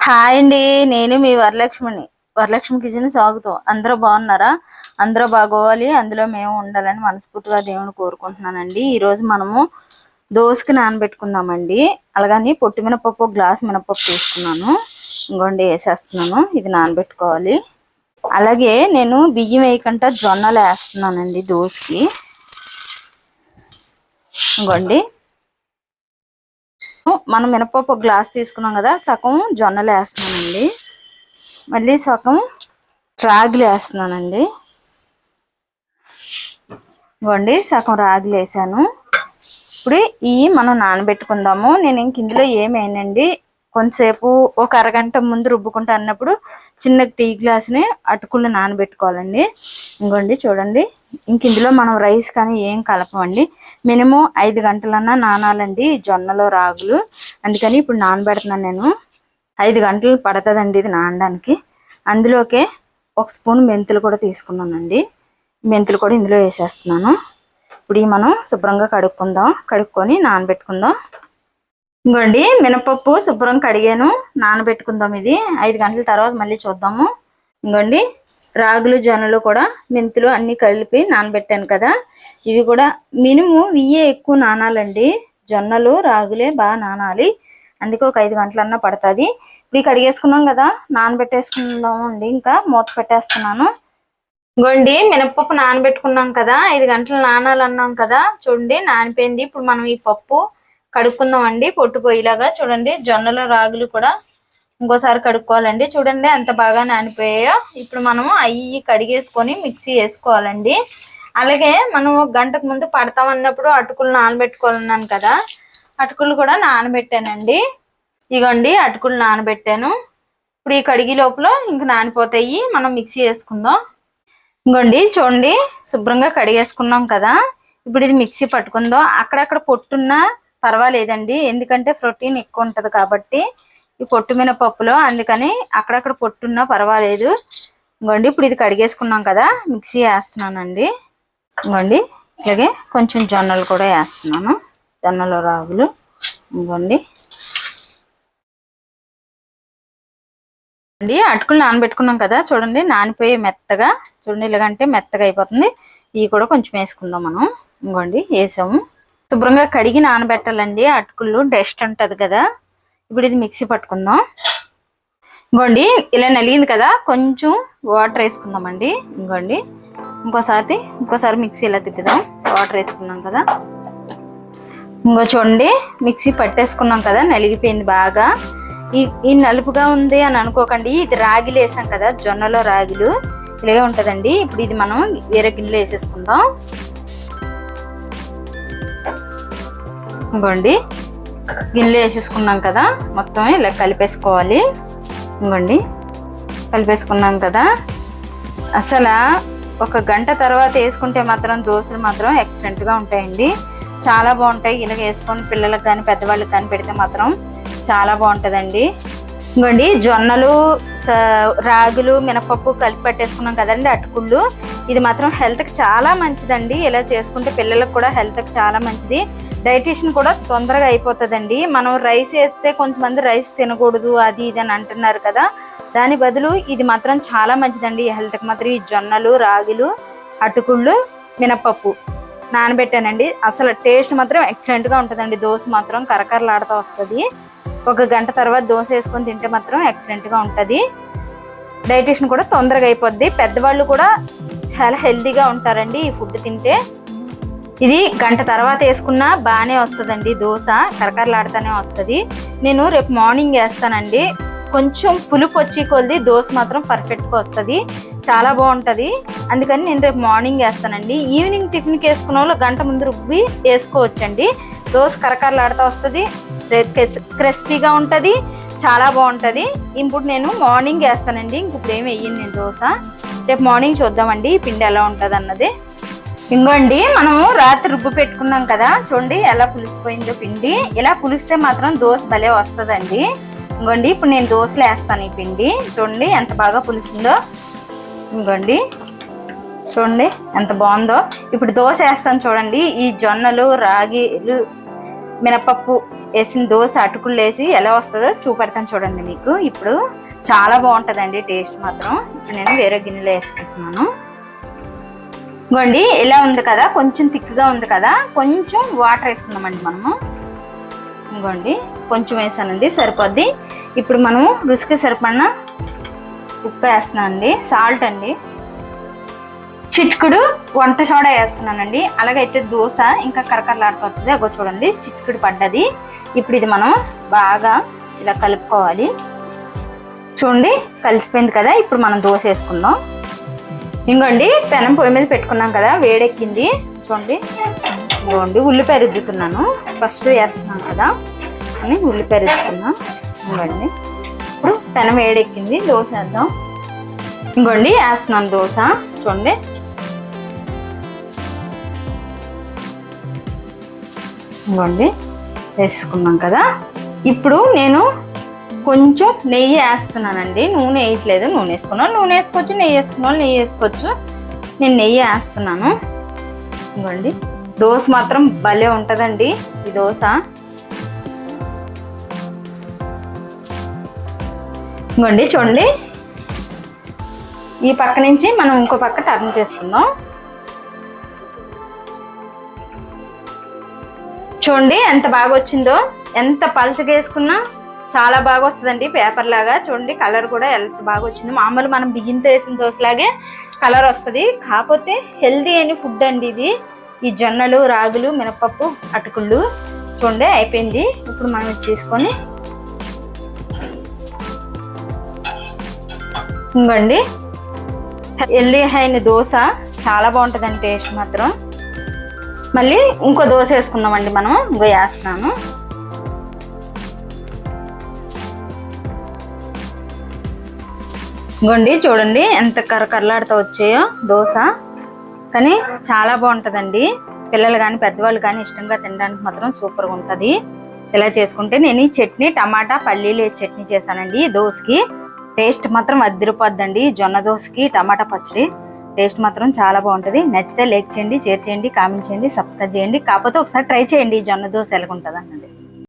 Hi అండి. నేను మీ వరలక్ష్మిని. Varalakshmi kitchen స్వాగతం. అందరూ బాగున్నారా? అందరూ బాగోవాలి, అందులో మేము ఉండాలని మనస్ఫూర్తిగా దేవుని కోరుకుంటున్నానండి. ఈరోజు మనము దోసకి నానబెట్టుకుందామండి. అలాగని పొట్టు మినపప్పు గ్లాస్ మినపప్పు తీసుకున్నాను. ఇంకోండి వేసేస్తున్నాను. ఇది నానబెట్టుకోవాలి. అలాగే నేను బియ్యం వేయకుండా జొన్నలు వేస్తున్నానండి దోసకి. ఇంకోండి మనం మినపప్పు గ్లాస్ తీసుకున్నాం కదా, సగం జొన్నలు వేస్తున్నానండి. మళ్ళీ సగం రాగులు వేస్తున్నానండి. ఇవ్వండి, సగం రాగులు వేసాను. ఇప్పుడు ఇవి మనం నానబెట్టుకుందాము. నేను ఇంక ఇందులో ఏమేనండి, కొంతసేపు ఒక అరగంట ముందు రుబ్బుకుంటా అన్నప్పుడు చిన్న టీ గ్లాస్ని అటుకులు నానబెట్టుకోవాలండి. ఇంకోండి చూడండి, ఇంక ఇందులో మనం రైస్ కానీ ఏం కలపమండి. మినిమం 5 గంటలన్నా నానాలండి జొన్నలు రాగులు. అందుకని ఇప్పుడు నానబెడుతున్నాను. నేను 5 గంటలు పడుతుందండి ఇది నానడానికి. అందులోకే ఒక స్పూన్ మెంతులు కూడా తీసుకున్నానండి. మెంతులు కూడా ఇందులో వేసేస్తున్నాను. ఇప్పుడు మనం శుభ్రంగా కడుక్కొని నానబెట్టుకుందాం. ఇంకోండి మినపప్పు శుభ్రం కడిగాను, నానబెట్టుకుందాం. ఇది 5 గంటల తర్వాత మళ్ళీ చూద్దాము. ఇంకోండి రాగులు జొన్నలు కూడా మెంతులు అన్నీ కలిపి నానబెట్టాను కదా, ఇవి కూడా మినిమం ఇవే ఎక్కువ నానాలండి. జొన్నలు రాగులే బాగా నానాలి. అందుకే ఒక 5 గంటలన్నా పడుతుంది. ఇప్పుడు కడిగేసుకున్నాం కదా, నానబెట్టేసుకుందాం అండి. ఇంకా మూత పెట్టేస్తున్నాను. ఇంకోండి మినపప్పు నానబెట్టుకున్నాం కదా, 5 గంటలు నానాలన్నాం కదా, చూడండి నానిపోయింది. ఇప్పుడు మనం ఈ పప్పు కడుక్కుందాం అండి పొట్టు పోయేలాగా. చూడండి జొన్నలు రాగులు కూడా ఇంకోసారి కడుక్కోవాలండి. చూడండి ఎంత బాగా నానిపోయాయో. ఇప్పుడు మనము అవి కడిగేసుకొని మిక్సీ వేసుకోవాలండి. అలాగే మనం 1 గంటకు ముందు పడతామన్నప్పుడు అటుకులు నానబెట్టుకోవాలన్నాను కదా, అటుకులు కూడా నానబెట్టానండి. ఇగోండి అటుకులు నానబెట్టాను. ఇప్పుడు ఈ కడిగి లోపల ఇంక నానిపోతాయి. మనం మిక్సీ వేసుకుందాం. ఇంకోండి చూడండి శుభ్రంగా కడిగేసుకున్నాం కదా, ఇప్పుడు ఇది మిక్సీ పట్టుకుందాం. అక్కడక్కడ పొట్టున్నా పర్వాలేదండి, ఎందుకంటే ప్రోటీన్ ఎక్కువ ఉంటుంది కాబట్టి ఈ పొట్టు మినపప్పులో, అందుకని అక్కడక్కడ పొట్టున్నా పర్వాలేదు. ఇంకోండి ఇప్పుడు ఇది కడిగేసుకున్నాం కదా, మిక్సీ వేస్తున్నానండి. ఇంకోండి ఇలాగే కొంచెం జొన్నలు కూడా వేస్తున్నాను, జొన్నలు రాగులు. ఇంకోండి అటుకులు నానబెట్టుకున్నాం కదా, చూడండి నానిపోయి మెత్తగా, చూడండి ఇలాగంటే మెత్తగా అయిపోతుంది. ఇవి కూడా కొంచెం వేసుకుందాం మనం. ఇంకోండి వేసాము. శుభ్రంగా కడిగి నానబెట్టాలండి, అటుకులు డస్ట్ ఉంటుంది కదా. ఇప్పుడు ఇది మిక్సీ పట్టుకుందాం. ఇంకోండి ఇలా నలిగింది కదా, కొంచెం వాటర్ వేసుకుందామండి. ఇంకోండి ఇంకోసారి మిక్సీ ఇలా తిప్పుదాం. వాటర్ వేసుకున్నాం కదా, ఇంకో చూడండి మిక్సీ పట్టేసుకున్నాం కదా, నలిగిపోయింది బాగా. ఈ నలుపుగా ఉంది అని అనుకోకండి, ఇది రాగిలు వేసాం కదా, జొన్నలో రాగిలు ఇలాగే ఉంటుందండి. ఇప్పుడు ఇది మనం వేరే గిన్నెలో వేసేసుకుందాం. ఇంకోండి గిన్నెలో వేసేసుకున్నాం కదా, మొత్తం ఇలా కలిపేసుకోవాలి. ఇంకోండి కలిపేసుకున్నాం కదా. అసలు 1 గంట తర్వాత వేసుకుంటే మాత్రం దోశలు మాత్రం ఎక్సలెంట్గా ఉంటాయండి, చాలా బాగుంటాయి. ఇలాగ వేసుకొని పిల్లలకు కానీ పెద్దవాళ్ళకి కానీ పెడితే మాత్రం చాలా బాగుంటుందండి. ఇంకోండి జొన్నలు రాగులు మినపప్పు కలిపి పట్టేసుకున్నాం కదండి, అటుకుళ్ళు. ఇది మాత్రం హెల్త్కి చాలా మంచిదండి. ఇలా చేసుకుంటే పిల్లలకు కూడా హెల్త్కి చాలా మంచిది. డైజెషన్ కూడా తొందరగా అయిపోతుందండి. మనం రైస్ వేస్తే కొంతమంది రైస్ తినకూడదు అది ఇది అని అంటున్నారు కదా, దాని బదులు ఇది మాత్రం చాలా మంచిదండి హెల్త్కి మాత్రం. ఈ జొన్నలు రాగులు అటుకుళ్ళు మినపప్పు నానబెట్టానండి. అసలు టేస్ట్ మాత్రం ఎక్సలెంట్గా ఉంటుందండి. దోశ మాత్రం కరకరలాడుతూ వస్తుంది. 1 గంట తర్వాత దోశ వేసుకొని తింటే మాత్రం ఎక్సలెంట్గా ఉంటుంది. డైజెషన్ కూడా తొందరగా అయిపోద్ది. పెద్దవాళ్ళు కూడా చాలా హెల్తీగా ఉంటారండి ఈ ఫుడ్ తింటే. ఇది 1 గంట తర్వాత వేసుకున్నా బాగానే వస్తుందండి దోశ, కరకరలాడుతూనే వస్తుంది. నేను రేపు మార్నింగ్ వేస్తానండి. కొంచెం పులుపు వచ్చి కొలిది దోశ మాత్రం పర్ఫెక్ట్గా వస్తుంది, చాలా బాగుంటుంది. అందుకని నేను రేపు మార్నింగ్ వేస్తానండి. ఈవినింగ్ టిఫిన్కి వేసుకున్న వాళ్ళు 1 గంట ముందు రుబ్బి వేసుకోవచ్చండి. దోశ కరకరలాడుతూ వస్తుంది, క్రిస్పీగా ఉంటుంది, చాలా బాగుంటుంది. ఇప్పుడు నేను మార్నింగ్ వేస్తానండి. ఇప్పుడు ఏమి వేయను నేను దోశ. రేపు మార్నింగ్ చూద్దామండి ఈ పిండి ఎలా ఉంటుంది అన్నది. ఇంకోండి మనము రాత్రి రుబ్బు పెట్టుకున్నాం కదా, చూడండి ఎలా పులిసిపోయిందో పిండి. ఇలా పులిస్తే మాత్రం దోశ భలే వస్తుందండి. ఇంకోండి ఇప్పుడు నేను దోశలు వేస్తాను ఈ పిండి. చూడండి ఎంత బాగా పులిసిందో. ఇంకోండి చూడండి ఎంత బాగుందో. ఇప్పుడు దోశ వేస్తాను చూడండి. ఈ జొన్నలు రాగిలు మినపప్పు వేసిన దోశ అటుకులు వేసి ఎలా వస్తుందో చూపెడతాను చూడండి మీకు. ఇప్పుడు చాలా బాగుంటుందండి టేస్ట్ మాత్రం. ఇప్పుడు నేను వేరే గిన్నెలో వేసుకుంటున్నాను. ఇదిగోండి ఇలా ఉంది కదా, కొంచెం థిక్గా ఉంది కదా, కొంచెం వాటర్ వేసుకుందామండి మనము. ఇదిగోండి కొంచెం వేసానండి, సరిపోద్ది. ఇప్పుడు మనము రుచికి సరిపడిన ఉప్పు వేస్తున్నానండి, సాల్ట్ అండి, చిట్కుడు వంట సోడా వేస్తున్నానండి. అలాగైతే దోశ ఇంకా కరకరలాడుతుంది. అగో చూడండి చిట్కుడు పడ్డది. ఇప్పుడు ఇది మనం బాగా ఇలా కలుపుకోవాలి. చూడండి కలిసిపోయింది కదా. ఇప్పుడు మనం దోశ వేసుకుందాం. ఇంకోండి పెనం పొయ్యి మీద పెట్టుకున్నాం కదా, వేడెక్కింది. చూడండి ఇంకోండి ఉల్లిపాయ రుద్దుతున్నాను. ఫస్ట్ వేస్తున్నాను కదా అని ఉల్లిపాయ రుద్దుతున్నా. ఇంకోండి ఇప్పుడు పెనం వేడెక్కింది, దోశ వేద్దాం. ఇంకోండి వేస్తున్నాను దోశ. చూడండి ఇంకోండి వేసుకున్నాం కదా. ఇప్పుడు నేను కొంచెం నెయ్యి వేస్తున్నానండి, నూనె వేయట్లేదు. నూనె వేసుకున్నాను, నూనె వేసుకోవచ్చు, నెయ్యి వేసుకున్నాను, నెయ్యి వేసుకోవచ్చు. నేను నెయ్యి వేస్తున్నాను. ఇవ్వండి దోశ మాత్రం భలే ఉంటుందండి ఈ దోశ. ఇవ్వండి చూడండి, ఈ పక్క నుంచి మనం ఇంకో పక్క టర్న్ చేసుకుందాం. చూడండి ఎంత బాగా వచ్చిందో. ఎంత పలచగా వేసుకున్నా చాలా బాగా వస్తుందండి, పేపర్ లాగా. చూడండి కలర్ కూడా ఎంత బాగా వచ్చింది. మామూలు మనం బియ్యంతో వేసిన దోశలాగే కలర్ వస్తుంది. కాకపోతే హెల్దీ అయిన ఫుడ్ అండి ఇది. ఈ జొన్నలు, రాగులు, మినపప్పు, అటుకుళ్ళు. చూడండి అయిపోయింది. ఇప్పుడు మనం ఇది తీసుకొని ఇంకోండి హెల్దీ అయిన దోశ చాలా బాగుంటుందండి టేస్ట్ మాత్రం. మళ్ళీ ఇంకో దోశ వేసుకుందామండి మనం. ఇంకో వేస్తున్నాను. ఇంకోండి చూడండి ఎంత కరకరలాడుతూ వచ్చాయో దోశ. కానీ చాలా బాగుంటుందండి. పిల్లలు కానీ పెద్దవాళ్ళు కానీ ఇష్టంగా తినడానికి మాత్రం సూపర్గా ఉంటుంది. ఇలా చేసుకుంటే నేను ఈ చట్నీ టమాటా పల్లీలు చట్నీ చేశానండి దోశకి. టేస్ట్ మాత్రం అదిరిపోద్దండి. జొన్న దోశకి టమాటా పచ్చడి టేస్ట్ మాత్రం చాలా బాగుంటుంది. నచ్చితే లైక్ చేయండి, షేర్ చేయండి, కామెంట్ చేయండి, సబ్స్క్రైబ్ చేయండి. కాకపోతే ఒకసారి ట్రై చేయండి జొన్న దోశ ఎలాగుంటుంది అన్నది.